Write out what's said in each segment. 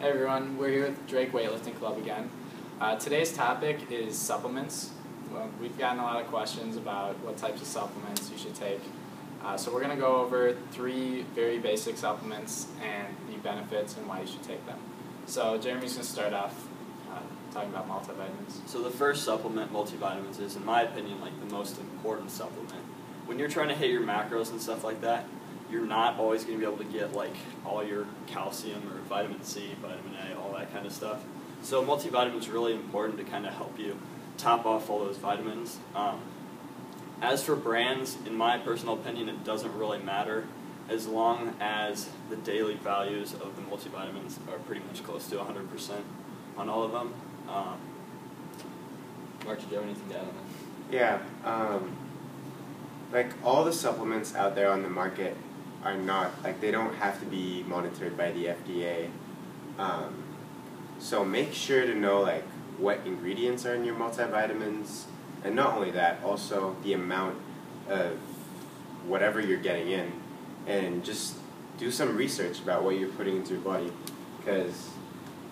Hey everyone, we're here with Drake Weightlifting Club again. Today's topic is supplements. Well, we've gotten a lot of questions about what types of supplements you should take. So we're going to go over 3 very basic supplements and the benefits and why you should take them. So Jeremy's going to start off talking about multivitamins. So the first supplement, multivitamins, is in my opinion like the most important supplement. When you're trying to hit your macros and stuff like that, you're not always going to be able to get like all your calcium or vitamin C, vitamin A, all that kind of stuff. So multivitamin is really important to kind of help you top off all those vitamins. As for brands, in my personal opinion, it doesn't really matter as long as the daily values of the multivitamins are pretty much close to 100% on all of them. Mark, did you have anything to add on that? Yeah, like all the supplements out there on the market are not, like they don't have to be monitored by the FDA. So make sure to know like what ingredients are in your multivitamins, and not only that, also the amount of whatever you're getting in, and just do some research about what you're putting into your body. Because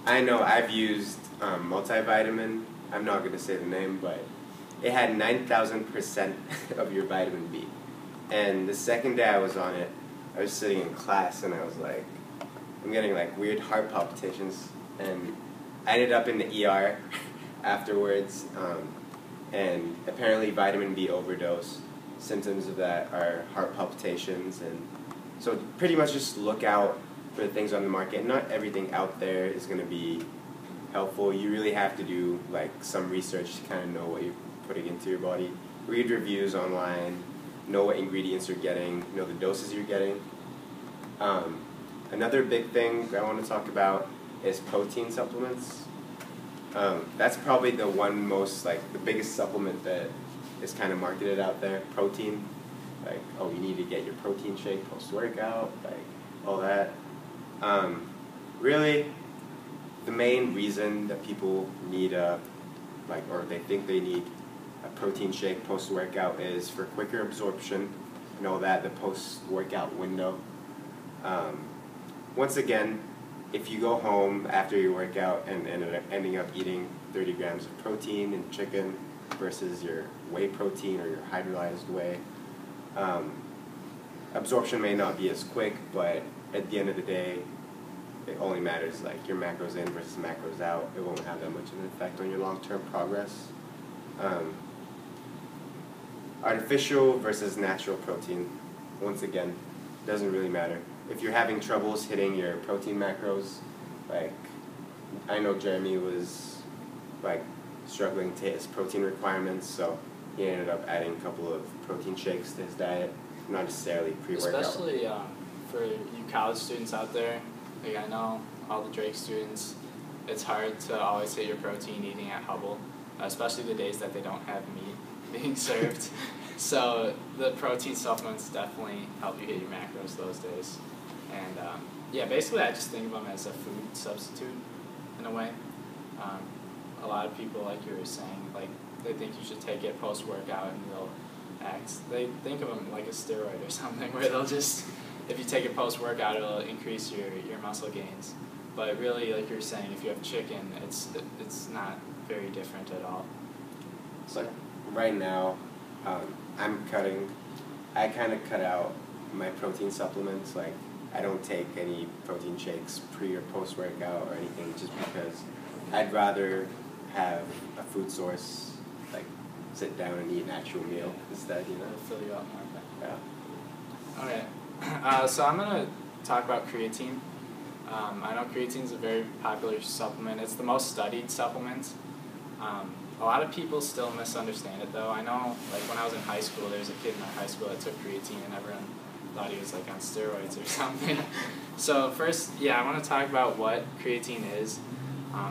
I know I've used multivitamin, I'm not going to say the name, but it had 9,000% of your vitamin B. And the second day I was on it, I was sitting in class and I was like, I'm getting like weird heart palpitations, and I ended up in the ER afterwards, and apparently vitamin B overdose. Symptoms of that are heart palpitations, and so pretty much just look out for the things on the market. Not everything out there is going to be helpful. You really have to do like some research to kind of know what you're putting into your body. Read reviews online, know what ingredients you're getting, know the doses you're getting. Another big thing I want to talk about is protein supplements. That's probably the one most, like, the biggest supplement that is kind of marketed out there, protein. Like, oh, you need to get your protein shake post-workout, like, all that. Really, the main reason that people need or they think they need a protein shake post-workout is for quicker absorption, and all that, the post-workout window. Once again, if you go home after your workout and ending up eating 30 grams of protein and chicken versus your whey protein or your hydrolyzed whey, absorption may not be as quick, but at the end of the day, it only matters like your macros in versus macros out. It won't have that much of an effect on your long-term progress. Artificial versus natural protein, once again, doesn't really matter. If you're having troubles hitting your protein macros, like I know Jeremy was like struggling to hit his protein requirements, so he ended up adding a couple of protein shakes to his diet, not necessarily pre-workout. Especially for you college students out there, like I know all the Drake students, it's hard to always hit your protein eating at Hubble, especially the days that they don't have meat being served. So the protein supplements definitely help you hit your macros those days. And yeah, basically I just think of them as a food substitute in a way. A lot of people, like you were saying, like they think you should take it post-workout and they'll they think of them like a steroid or something, where they'll just, if you take it post-workout, it'll increase your muscle gains. But really, like you're saying, if you have chicken, it's not very different at all. So right now, I kind of cut out my protein supplements. Like, I don't take any protein shakes pre or post workout or anything, just because I'd rather have a food source, like sit down and eat an actual meal instead, you know. It'll fill you up more. Yeah. Okay, so I'm going to talk about creatine. I know creatine is a very popular supplement. It's the most studied supplement. A lot of people still misunderstand it though. I know, like when I was in high school, there was a kid in my high school that took creatine and everyone thought he was like on steroids or something. So first, yeah, I want to talk about what creatine is.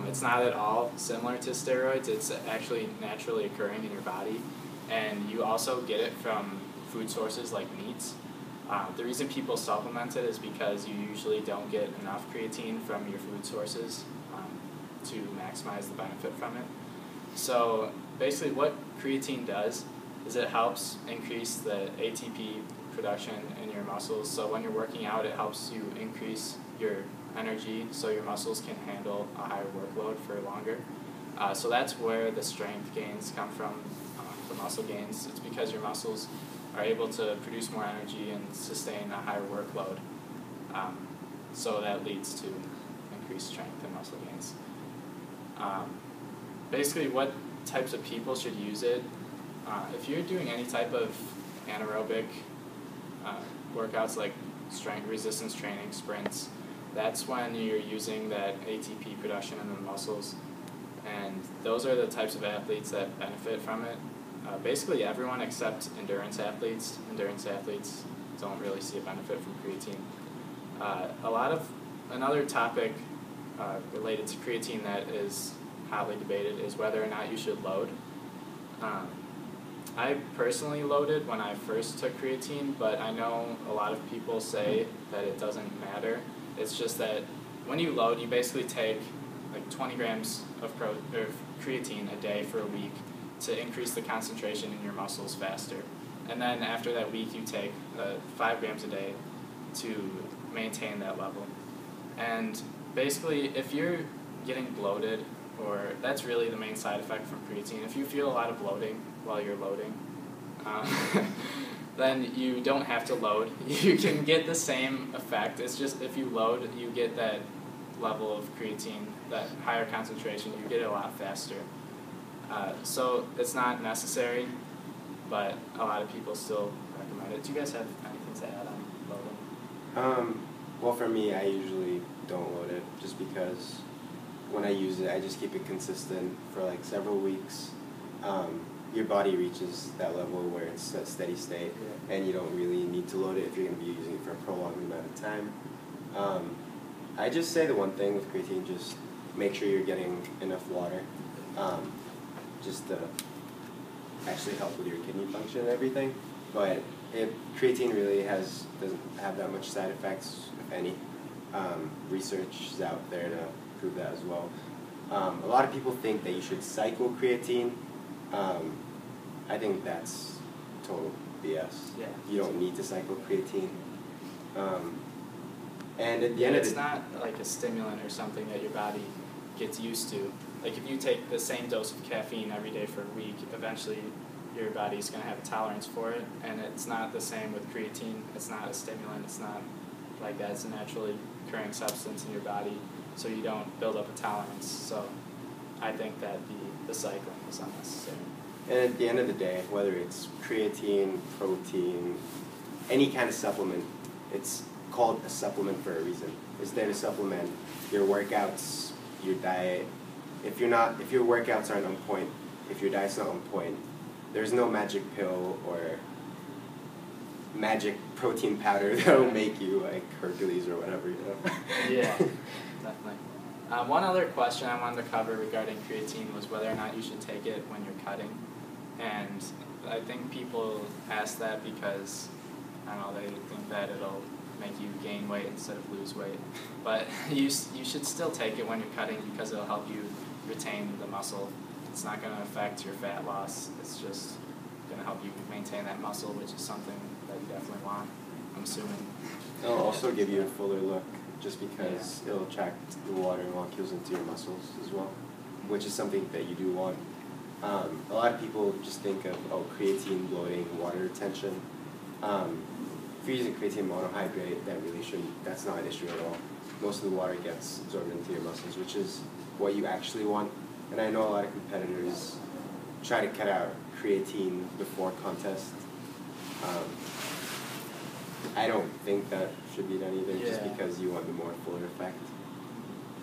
It's not at all similar to steroids. It's actually naturally occurring in your body, and you also get it from food sources like meats. The reason people supplement it is because you usually don't get enough creatine from your food sources to maximize the benefit from it. So basically what creatine does is it helps increase the ATP production in your muscles. So when you're working out, it helps you increase your energy so your muscles can handle a higher workload for longer. So that's where the strength gains come from, the muscle gains. It's because your muscles are able to produce more energy and sustain a higher workload. So that leads to increased strength and muscle gains. Basically, what types of people should use it? If you're doing any type of anaerobic workouts like strength resistance training, sprints, that's when you're using that ATP production in the muscles, and those are the types of athletes that benefit from it. Basically everyone except endurance athletes. Endurance athletes don't really see a benefit from creatine. Another topic related to creatine that is hotly debated is whether or not you should load. I personally loaded when I first took creatine, but I know a lot of people say that it doesn't matter. It's just that when you load, you basically take like 20 grams of creatine a day for a week to increase the concentration in your muscles faster. And then after that week, you take 5 grams a day to maintain that level. And basically, if you're getting bloated, or that's really the main side effect from creatine, if you feel a lot of bloating while you're loading, then you don't have to load. You can get the same effect. It's just if you load, you get that level of creatine, that higher concentration, you get it a lot faster. So it's not necessary, but a lot of people still recommend it. Do you guys have anything to add on loading? Well, for me, I usually don't load it just because when I use it, I just keep it consistent for like several weeks. Your body reaches that level where it's a steady state, and you don't really need to load it if you're going to be using it for a prolonged amount of time. I just say the one thing with creatine, just make sure you're getting enough water, just to actually help with your kidney function and everything. But creatine really doesn't have that much side effects, if any. Research is out there to prove that as well. A lot of people think that you should cycle creatine. I think that's total BS. Yeah. You don't need to cycle creatine. And at the end of the it's not like a stimulant or something that your body gets used to. Like if you take the same dose of caffeine every day for a week, eventually your body's going to have a tolerance for it, and it's not the same with creatine. It's not a stimulant. It's not like that. It's a naturally occurring substance in your body, so you don't build up a tolerance. So I think that the cycling is unnecessary. And at the end of the day, whether it's creatine, protein, any kind of supplement, it's called a supplement for a reason. It's there to supplement your workouts, your diet. If your workouts aren't on point, if your diet's not on point, there's no magic pill or magic protein powder that'll make you like Hercules or whatever, you know? Yeah, definitely. One other question I wanted to cover regarding creatine was whether or not you should take it when you're cutting. And I think people ask that because, I don't know, they think that it'll make you gain weight instead of lose weight. But you should still take it when you're cutting because it'll help you retain the muscle. It's not going to affect your fat loss. It's just going to help you maintain that muscle, which is something that you definitely want, I'm assuming. It'll also give you a fuller look just because it'll attract the water molecules into your muscles as well, which is something that you do want. A lot of people just think of, creatine, bloating, water retention. If you're using creatine monohydrate, that's not an issue at all. Most of the water gets absorbed into your muscles, which is what you actually want. And I know a lot of competitors try to cut out creatine before contest. I don't think that should be done either, just because you want the more fuller effect.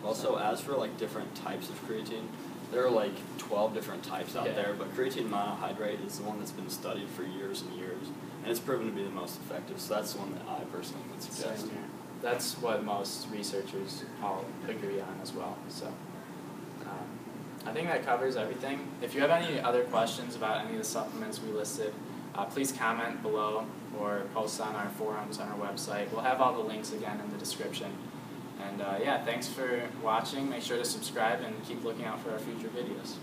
Also, as for like different types of creatine, there are like 12 different types out there, but creatine monohydrate is the one that's been studied for years and years, and it's proven to be the most effective, so that's the one that I personally would suggest. Same here. That's what most researchers all agree on as well. So I think that covers everything. If you have any other questions about any of the supplements we listed, please comment below or post on our forums on our website. We'll have all the links again in the description. And thanks for watching. Make sure to subscribe and keep looking out for our future videos.